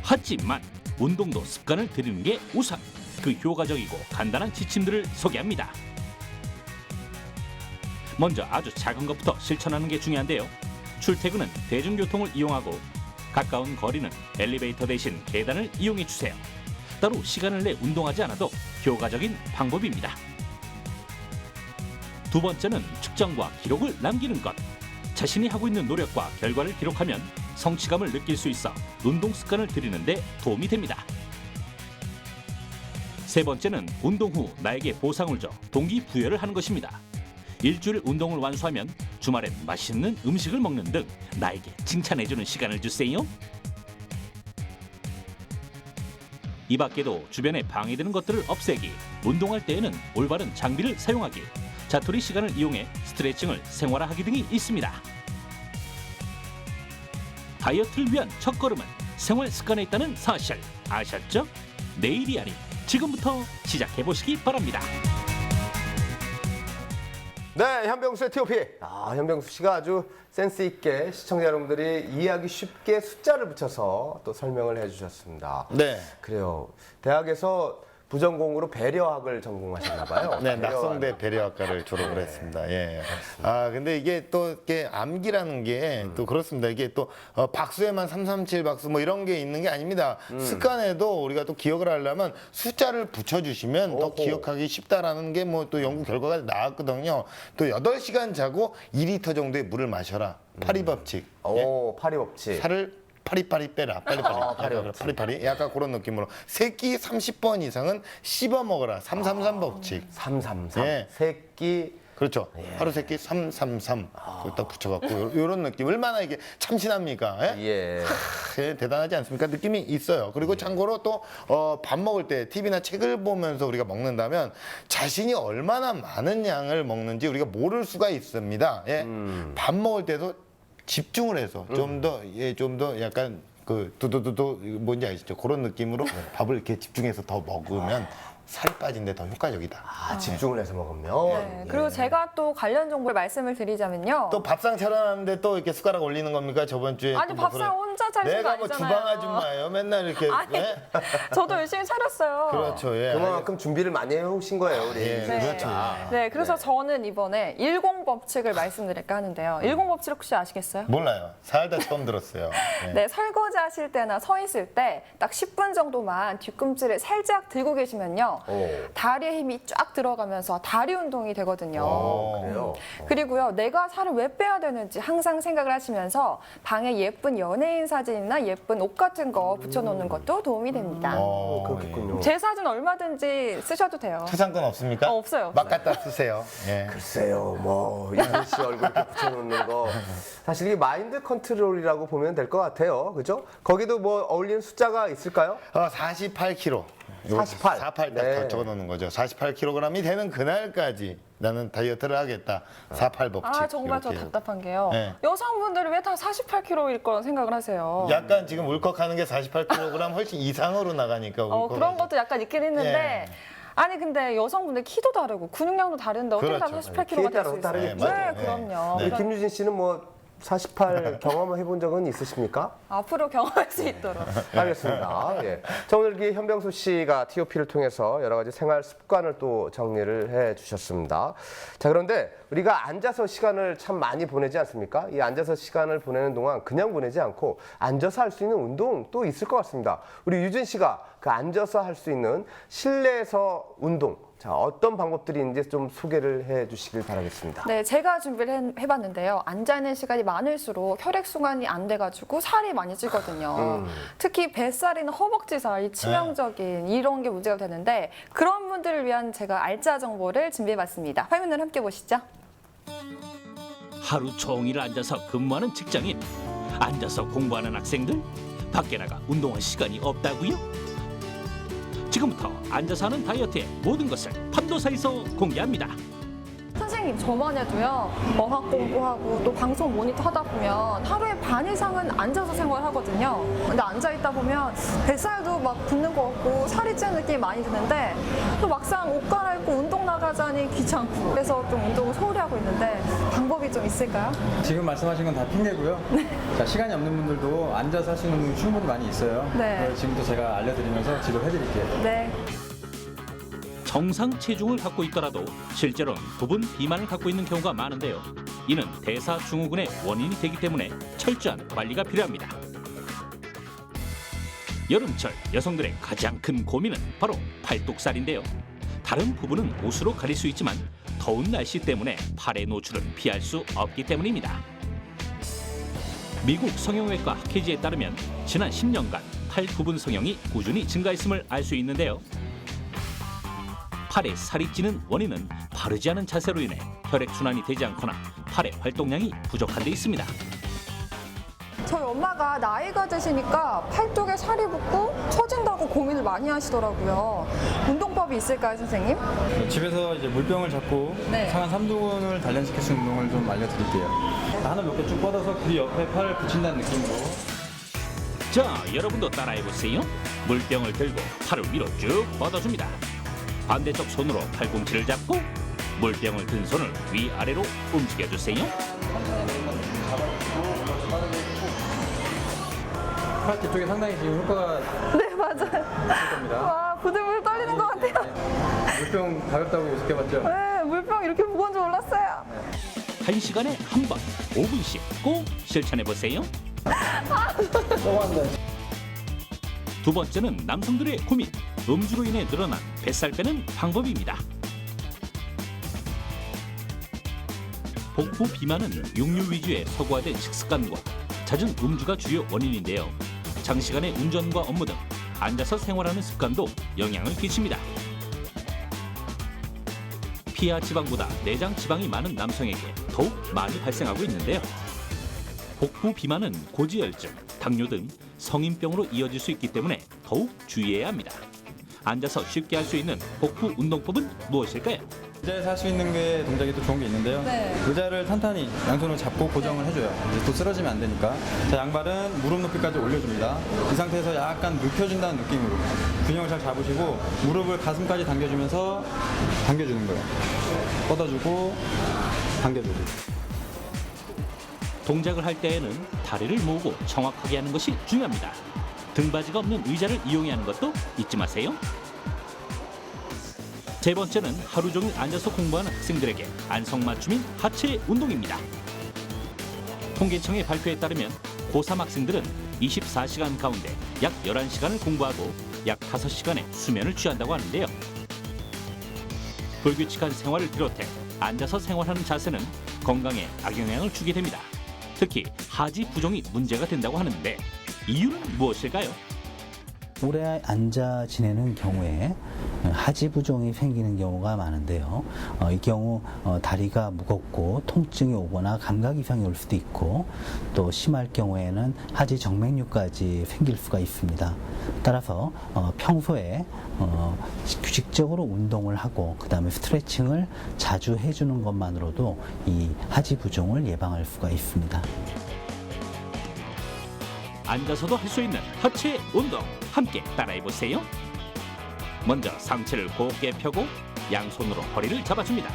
하지만 운동도 습관을 들이는 게 우선. 그 효과적이고 간단한 지침들을 소개합니다. 먼저 아주 작은 것부터 실천하는 게 중요한데요. 출퇴근은 대중교통을 이용하고 가까운 거리는 엘리베이터 대신 계단을 이용해 주세요. 따로 시간을 내 운동하지 않아도 효과적인 방법입니다. 두 번째는 측정과 기록을 남기는 것. 자신이 하고 있는 노력과 결과를 기록하면 성취감을 느낄 수 있어 운동 습관을 들이는 데 도움이 됩니다. 세 번째는 운동 후 나에게 보상을 줘 동기부여를 하는 것입니다. 일주일 운동을 완수하면 주말엔 맛있는 음식을 먹는 등 나에게 칭찬해주는 시간을 주세요. 이 밖에도 주변에 방해되는 것들을 없애기, 운동할 때에는 올바른 장비를 사용하기, 자투리 시간을 이용해 스트레칭을 생활화하기 등이 있습니다. 다이어트를 위한 첫걸음은 생활 습관에 있다는 사실 아셨죠? 내일이 아닌 지금부터 시작해보시기 바랍니다. 네, 현병수의 TOP. 현병수 씨가 아주 센스 있게 시청자 여러분들이 이해하기 쉽게 숫자를 붙여서 또 설명을 해주셨습니다. 네. 그래요. 대학에서 부전공으로 배려학을 전공하셨나 봐요. 네, 낙성대 배려학과를 졸업을 했습니다. 예. 근데 이게 또 이게 암기라는 게 또 그렇습니다. 이게 또 박수에만 337 박수 뭐 이런 게 있는 게 아닙니다. 습관에도 우리가 또 기억을 하려면 숫자를 붙여주시면 더 기억하기 쉽다라는 게 뭐 또 연구 결과가 나왔거든요. 또 8시간 자고 2리터 정도의 물을 마셔라. 파리법칙. 파리법칙. 살을 파리파리 빼라. 파리파리. 약간 그런 느낌으로. 새끼 30번 이상은 씹어 먹어라. 333 법칙. 333. 예. 새끼. 그렇죠. 하루 세끼 333. 딱 붙여갖고 이런 느낌. 얼마나 이게 참신합니까? 예? 대단하지 않습니까? 느낌이 있어요. 그리고 참고로 또 밥 먹을 때 TV나 책을 보면서 우리가 먹는다면 자신이 얼마나 많은 양을 먹는지 우리가 모를 수가 있습니다. 예? 밥 먹을 때도 집중을 해서 좀 더 약간 그 두두두두 뭔지 아시죠? 그런 느낌으로 밥을 이렇게 집중해서 더 먹으면 살이 빠진데 더 효과적이다. 집중을 해서 먹으면. 네, 그리고 제가 또 관련 정보를 말씀을 드리자면요. 또 밥상 차려놨는데 또 이렇게 숟가락 올리는 겁니까? 저번 주에 아니 또 뭐 밥상 혼자 차리는 거 내가 뭐 아니잖아요. 주방 아줌마예요. 맨날 이렇게. 아니, 예? 저도 열심히 차렸어요. 그렇죠. 예. 그만큼 준비를 많이 해오신 거예요, 우리. 예, 네. 그렇죠. 네, 그래서 저는 이번에 10법칙을 말씀드릴까 하는데요. 10법칙 혹시 아시겠어요? 몰라요. 살다 처음 들었어요. 예. 네, 설거지 하실 때나 서 있을 때 딱 10분 정도만 뒤꿈치를 살짝 들고 계시면요. 다리에 힘이 쫙 들어가면서 다리 운동이 되거든요. 그래요? 그리고요, 내가 살을 왜 빼야 되는지 항상 생각을 하시면서 방에 예쁜 연예인 사진이나 예쁜 옷 같은 거 붙여놓는 것도 도움이 됩니다. 그렇겠군요. 제 사진 얼마든지 쓰셔도 돼요. 투상권 없습니까? 없어요. 막 갖다 쓰세요. 예. 글쎄요, 이현 씨 얼굴 이렇게 붙여놓는 거. 사실 이게 마인드 컨트롤이라고 보면 될 것 같아요. 그죠? 거기도 뭐 어울리는 숫자가 있을까요? 48kg. 48. 48 네. 딱 적어놓는 거죠. 48kg이 되는 그날까지 나는 다이어트를 하겠다. 48 법칙. 아, 정말 저 이렇게. 답답한 게요. 네. 여성분들은 왜 다 48kg일 거란 생각을 하세요? 약간 지금 울컥하는 게 48kg 훨씬 이상으로 나가니까 울컥. 그런 것도 약간 있긴 했는데 예. 아니 근데 여성분들 키도 다르고 근육량도 다른데 어떻게 다 그렇죠. 48kg가 키에 될 따라 수 있어요? 다르겠죠. 네, 맞아요. 그럼요. 네. 우리 김유진 씨는 뭐 48 경험을 해본 적은 있으십니까? 앞으로 경험할 수 있도록. 알겠습니다. 예. 자, 오늘 이 현병수 씨가 TOP를 통해서 여러 가지 생활 습관을 또 정리를 해 주셨습니다. 자, 그런데 우리가 앉아서 시간을 참 많이 보내지 않습니까? 이 앉아서 시간을 보내는 동안 그냥 보내지 않고 앉아서 할 수 있는 운동 또 있을 것 같습니다. 우리 유진 씨가 그 앉아서 할 수 있는 실내에서 운동, 자, 어떤 방법들이 있는지 좀 소개를 해 주시길 바라겠습니다. 네, 제가 준비를 해봤는데요. 앉아있는 시간이 많을수록 혈액순환이 안 돼가지고 살이 많이 찌거든요. 특히 뱃살이나 허벅지 살이 치명적인 이런 게 문제가 되는데 그런 분들을 위한 제가 알짜 정보를 준비해봤습니다. 화면을 함께 보시죠. 하루 종일 앉아서 근무하는 직장인, 앉아서 공부하는 학생들, 밖에 나가 운동할 시간이 없다고요? 지금부터 앉아서 하는 다이어트의 모든 것을 판도사에서 공개합니다. 선생님, 저만 해도요, 어학 공부하고 또 방송 모니터 하다 보면 하루에 반 이상은 앉아서 생활하거든요. 근데 앉아있다 보면 뱃살도 막 붙는 것 같고 살이 찌는 느낌이 많이 드는데 또 막상 옷 갈아입고 운동 나가자니 귀찮고 그래서 좀 운동을 소홀히 하고 있는데 방법이 좀 있을까요? 지금 말씀하신 건 다 핑계고요. 자, 시간이 없는 분들도 앉아서 하시는 운동이 충분히 많이 있어요. 네. 그걸 지금부터 제가 알려드리면서 지도해드릴게요. 네. 정상 체중을 갖고 있더라도 실제로는 부분 비만을 갖고 있는 경우가 많은데요. 이는 대사증후군의 원인이 되기 때문에 철저한 관리가 필요합니다. 여름철 여성들의 가장 큰 고민은 바로 팔뚝살인데요. 다른 부분은 옷으로 가릴 수 있지만 더운 날씨 때문에 팔의 노출을 피할 수 없기 때문입니다. 미국 성형외과 학회지에 따르면 지난 10년간 팔 부분 성형이 꾸준히 증가했음을 알 수 있는데요. 팔에 살이 찌는 원인은 바르지 않은 자세로 인해 혈액순환이 되지 않거나 팔의 활동량이 부족한 데 있습니다. 저희 엄마가 나이가 드시니까 팔뚝에 살이 붙고 처진다고 고민을 많이 하시더라고요. 운동법이 있을까요, 선생님? 집에서 이제 물병을 잡고 네. 상한 삼두근을 단련시킬 수 있는 운동을 좀 알려드릴게요. 하늘 몇 개 쭉 뻗어서 귀 옆에 팔을 붙인다는 느낌으로. 자, 여러분도 따라해보세요. 물병을 들고 팔을 위로 쭉 뻗어줍니다. 반대쪽 손으로 팔꿈치를 잡고 물병을 든 손을 위아래로 움직여주세요. 팔 뒤쪽에 상당히 지금 효과가 네, 맞아요. 있을 겁니다. 와, 부들부들 떨리는 것 같아요. 물병 가볍다고 우습게봤죠? 네, 물병 이렇게 무거운 줄 몰랐어요. 1시간에 한 번, 5분씩 꼭 실천해보세요. 두 번째는 남성들의 고민, 음주로 인해 늘어난 뱃살 빼는 방법입니다. 복부 비만은 육류 위주의 서구화된 식습관과 잦은 음주가 주요 원인인데요. 장시간의 운전과 업무 등 앉아서 생활하는 습관도 영향을 끼칩니다. 피하 지방보다 내장 지방이 많은 남성에게 더욱 많이 발생하고 있는데요. 복부 비만은 고지혈증, 당뇨 등 성인병으로 이어질 수 있기 때문에 더욱 주의해야 합니다. 앉아서 쉽게 할 수 있는 복부 운동법은 무엇일까요? 의자에서 할 수 있는 게 동작이 또 좋은 게 있는데요. 네. 의자를 탄탄히 양손으로 잡고 고정을 해줘요. 이제 또 쓰러지면 안 되니까. 자, 양발은 무릎 높이까지 올려줍니다. 이 상태에서 약간 눕혀준다는 느낌으로 균형을 잘 잡으시고 무릎을 가슴까지 당겨주면서 당겨주는 거예요. 뻗어주고 당겨주고. 동작을 할 때에는 다리를 모으고 정확하게 하는 것이 중요합니다. 등받이가 없는 의자를 이용해야 하는 것도 잊지 마세요. 세 번째는 하루 종일 앉아서 공부하는 학생들에게 안성맞춤인 하체 운동입니다. 통계청의 발표에 따르면 고3 학생들은 24시간 가운데 약 11시간을 공부하고 약 5시간의 수면을 취한다고 하는데요. 불규칙한 생활을 비롯해 앉아서 생활하는 자세는 건강에 악영향을 주게 됩니다. 특히 하지 부종이 문제가 된다고 하는데 이유는 무엇일까요? 오래 앉아 지내는 경우에 하지 부종이 생기는 경우가 많은데요. 이 경우 다리가 무겁고 통증이 오거나 감각 이상이 올 수도 있고 또 심할 경우에는 하지 정맥류까지 생길 수가 있습니다. 따라서 평소에 규칙적으로 운동을 하고 그 다음에 스트레칭을 자주 해주는 것만으로도 이 하지 부종을 예방할 수가 있습니다. 앉아서도 할 수 있는 하체 운동 함께 따라해보세요. 먼저 상체를 곧게 펴고 양손으로 허리를 잡아줍니다.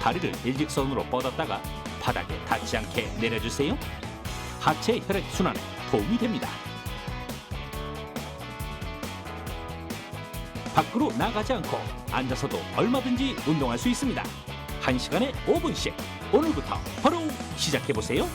다리를 일직선으로 뻗었다가 바닥에 닿지 않게 내려주세요. 하체 혈액순환에 도움이 됩니다. 밖으로 나가지 않고 앉아서도 얼마든지 운동할 수 있습니다. 1시간에 5분씩 오늘부터 바로 시작해보세요.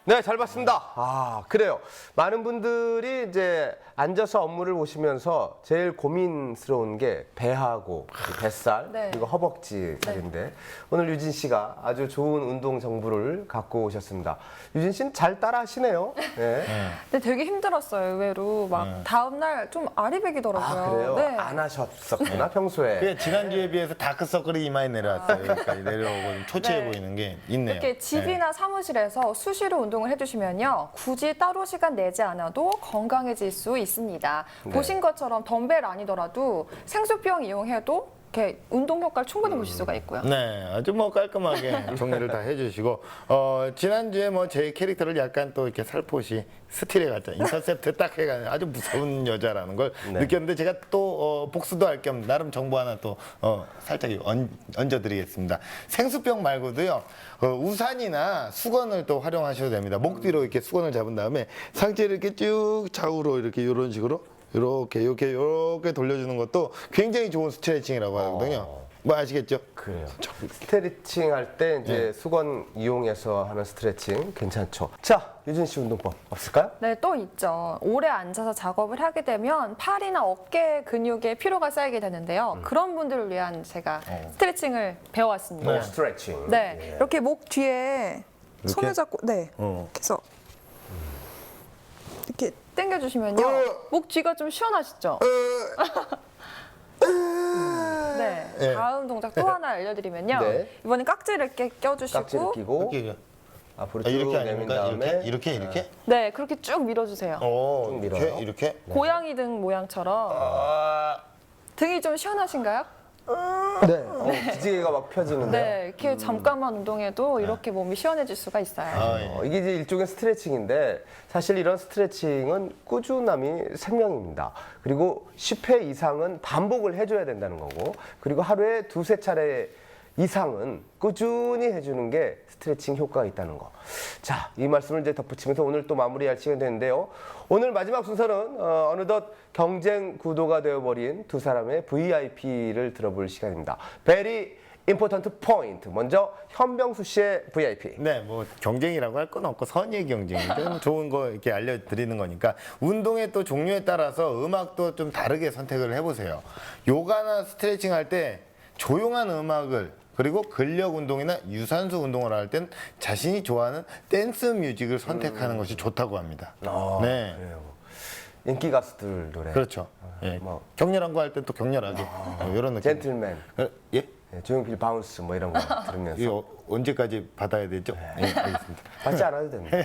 네, 잘 봤습니다. 아, 그래요. 많은 분들이 이제 앉아서 업무를 보시면서 제일 고민스러운 게 배하고 뱃살, 네. 그리고 허벅지인데 오늘 유진 씨가 아주 좋은 운동 정보를 갖고 오셨습니다. 유진 씨는 잘 따라 하시네요. 네. 근데 되게 힘들었어요, 의외로. 막 다음날 좀 아리백이더라고요. 아, 그래요? 네. 안 하셨었구나, 평소에. 그게 지난주에 비해서 다크서클이 이마에 내려왔어요. 여기까지 내려오고 좀 초췌해 네. 보이는 게 있네요. 이렇게 집이나 사무실에서 수시로 운동 운동을 해주시면요. 굳이 따로 시간 내지 않아도 건강해질 수 있습니다. 네. 보신 것처럼 덤벨 아니더라도 생수병 이용해도 이렇게 운동 효과를 충분히 보실 수가 있고요. 네, 아주 뭐 깔끔하게 정리를 다 해주시고 지난주에 뭐 제 캐릭터를 약간 또 이렇게 살포시 스틸해 갔죠. 인터셉트 딱 해가 아주 무서운 여자라는 걸 네. 느꼈는데 제가 또 복수도 할 겸 나름 정보 하나 또 살짝 얹어드리겠습니다. 생수병 말고도요 우산이나 수건을 또 활용하셔도 됩니다. 목 뒤로 이렇게 수건을 잡은 다음에 상체를 이렇게 쭉 좌우로 이렇게 이런 식으로 이렇게 돌려주는 것도 굉장히 좋은 스트레칭이라고 하거든요. 뭐 아시겠죠? 그래요. 스트레칭 할 때 이제 수건 이용해서 하는 스트레칭 괜찮죠. 자, 유진 씨 운동법 없을까요? 네, 또 있죠. 오래 앉아서 작업을 하게 되면 팔이나 어깨 근육에 피로가 쌓이게 되는데요. 그런 분들을 위한 제가 스트레칭을 배워왔습니다. 노 스트레칭. 네, 예. 이렇게 목 뒤에 이렇게? 손을 잡고 네, 그래서 이렇게 당겨주시면요. 목 뒤가 좀 시원하시죠? 네, 예. 다음 동작 또 하나 알려드리면요. 네. 이번엔 깍지를 이렇게 껴주시고 깍지를 끼고 이렇게 앞으로 쭉 이렇게 내민 아닙니까? 다음에 이렇게? 네, 그렇게 쭉 밀어주세요. 쭉 밀어요. 이렇게? 고양이 등 모양처럼 등이 좀 시원하신가요? 네. 기지개가 막 펴지는데요. 네, 이렇게 잠깐만 운동해도 이렇게 몸이 시원해질 수가 있어요. 이게 이제 일종의 스트레칭인데 사실 이런 스트레칭은 꾸준함이 생명입니다. 그리고 10회 이상은 반복을 해줘야 된다는 거고 그리고 하루에 두세 차례 이상은 꾸준히 해주는 게 스트레칭 효과가 있다는 거. 자, 이 말씀을 이제 덧붙이면서 오늘 또 마무리할 시간이 됐는데요. 오늘 마지막 순서는 어느덧 경쟁 구도가 되어버린 두 사람의 VIP를 들어볼 시간입니다. Very important point. 먼저 현병수 씨의 VIP. 네, 뭐 경쟁이라고 할 건 없고 선의의 경쟁이든 좋은 거 이렇게 알려드리는 거니까 운동의 또 종류에 따라서 음악도 좀 다르게 선택을 해보세요. 요가나 스트레칭 할 때 조용한 음악을 그리고 근력 운동이나 유산소 운동을 할 땐 자신이 좋아하는 댄스 뮤직을 선택하는 것이 좋다고 합니다. 네, 그래요. 인기 가수들 노래. 그렇죠. 예. 뭐. 격렬한 거 할 땐 또 격렬하게 이런 느낌. 젠틀맨, 예? 네, 조용필 바운스 뭐 이런 거 들으면서 이거 언제까지 받아야 되죠? 예, 알겠습니다. 받지 않아도 됩니다.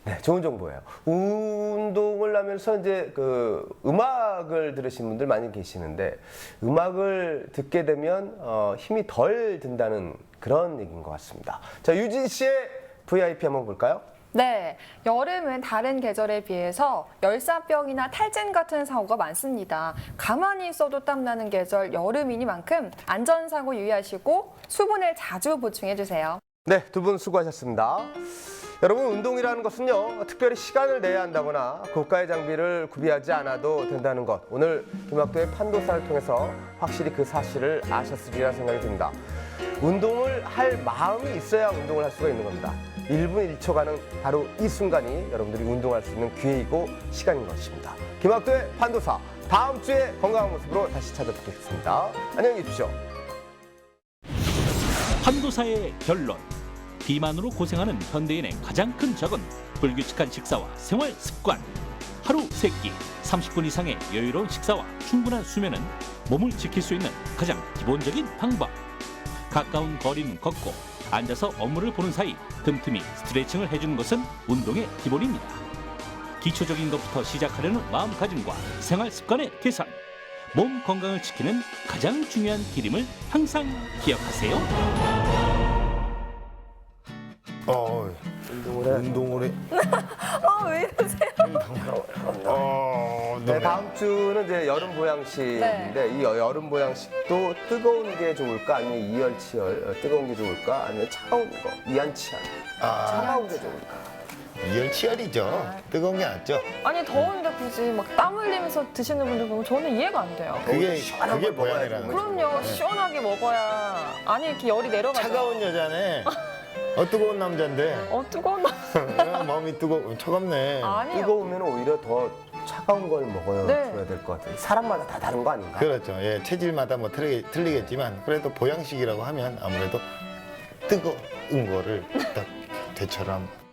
네, 좋은 정보예요. 운동을 하면서 이제 그 음악을 들으신 분들 많이 계시는데 음악을 듣게 되면 힘이 덜 든다는 그런 얘기인 것 같습니다. 자, 유진 씨의 VIP 한번 볼까요? 네, 여름은 다른 계절에 비해서 열사병이나 탈진 같은 사고가 많습니다. 가만히 있어도 땀나는 계절 여름이니만큼 안전사고 유의하시고 수분을 자주 보충해주세요. 네, 두 분 수고하셨습니다. 여러분, 운동이라는 것은요, 특별히 시간을 내야 한다거나 고가의 장비를 구비하지 않아도 된다는 것. 오늘 김학도의 판도사를 통해서 확실히 그 사실을 아셨으리라 생각이 듭니다. 운동을 할 마음이 있어야 운동을 할 수가 있는 겁니다. 1분 1초가는 바로 이 순간이 여러분들이 운동할 수 있는 기회이고 시간인 것입니다. 김학도의 판도사, 다음 주에 건강한 모습으로 다시 찾아뵙겠습니다. 안녕히 계십시오. 판도사의 결론. 비만으로 고생하는 현대인의 가장 큰 적은 불규칙한 식사와 생활 습관. 하루 3끼 30분 이상의 여유로운 식사와 충분한 수면은 몸을 지킬 수 있는 가장 기본적인 방법. 가까운 거리는 걷고 앉아서 업무를 보는 사이 틈틈이 스트레칭을 해주는 것은 운동의 기본입니다. 기초적인 것부터 시작하려는 마음가짐과 생활 습관의 개선. 몸 건강을 지키는 가장 중요한 길임을 항상 기억하세요. 운동을 해. 왜 이러세요? 네, 다음 주는 이제 여름 보양식인데 이 여름 보양식도 뜨거운 게 좋을까 아니면 이열치열 뜨거운 게 좋을까 아니면 차가운 거 이한치열 차가운 게 좋을까? 이열치열이죠. 뜨거운 게 낫죠. 아니 더운데 굳이 막 땀 흘리면서 드시는 분들 보면 저는 이해가 안 돼요. 그게 보양이라는 거죠. 그럼요, 시원하게 먹어야 아니 이렇게 열이 내려가죠. 차가운 여자네. 뜨거운 남자인데. 뜨거운 마음이 차갑네. 아니요. 뜨거우면 오히려 더 차가운 걸 먹어야 네. 될 것 같아요. 사람마다 다 다른 거 아닌가? 그렇죠. 예, 체질마다 뭐 틀리겠지만 그래도 보양식이라고 하면 아무래도 뜨거운 거를 딱 되처럼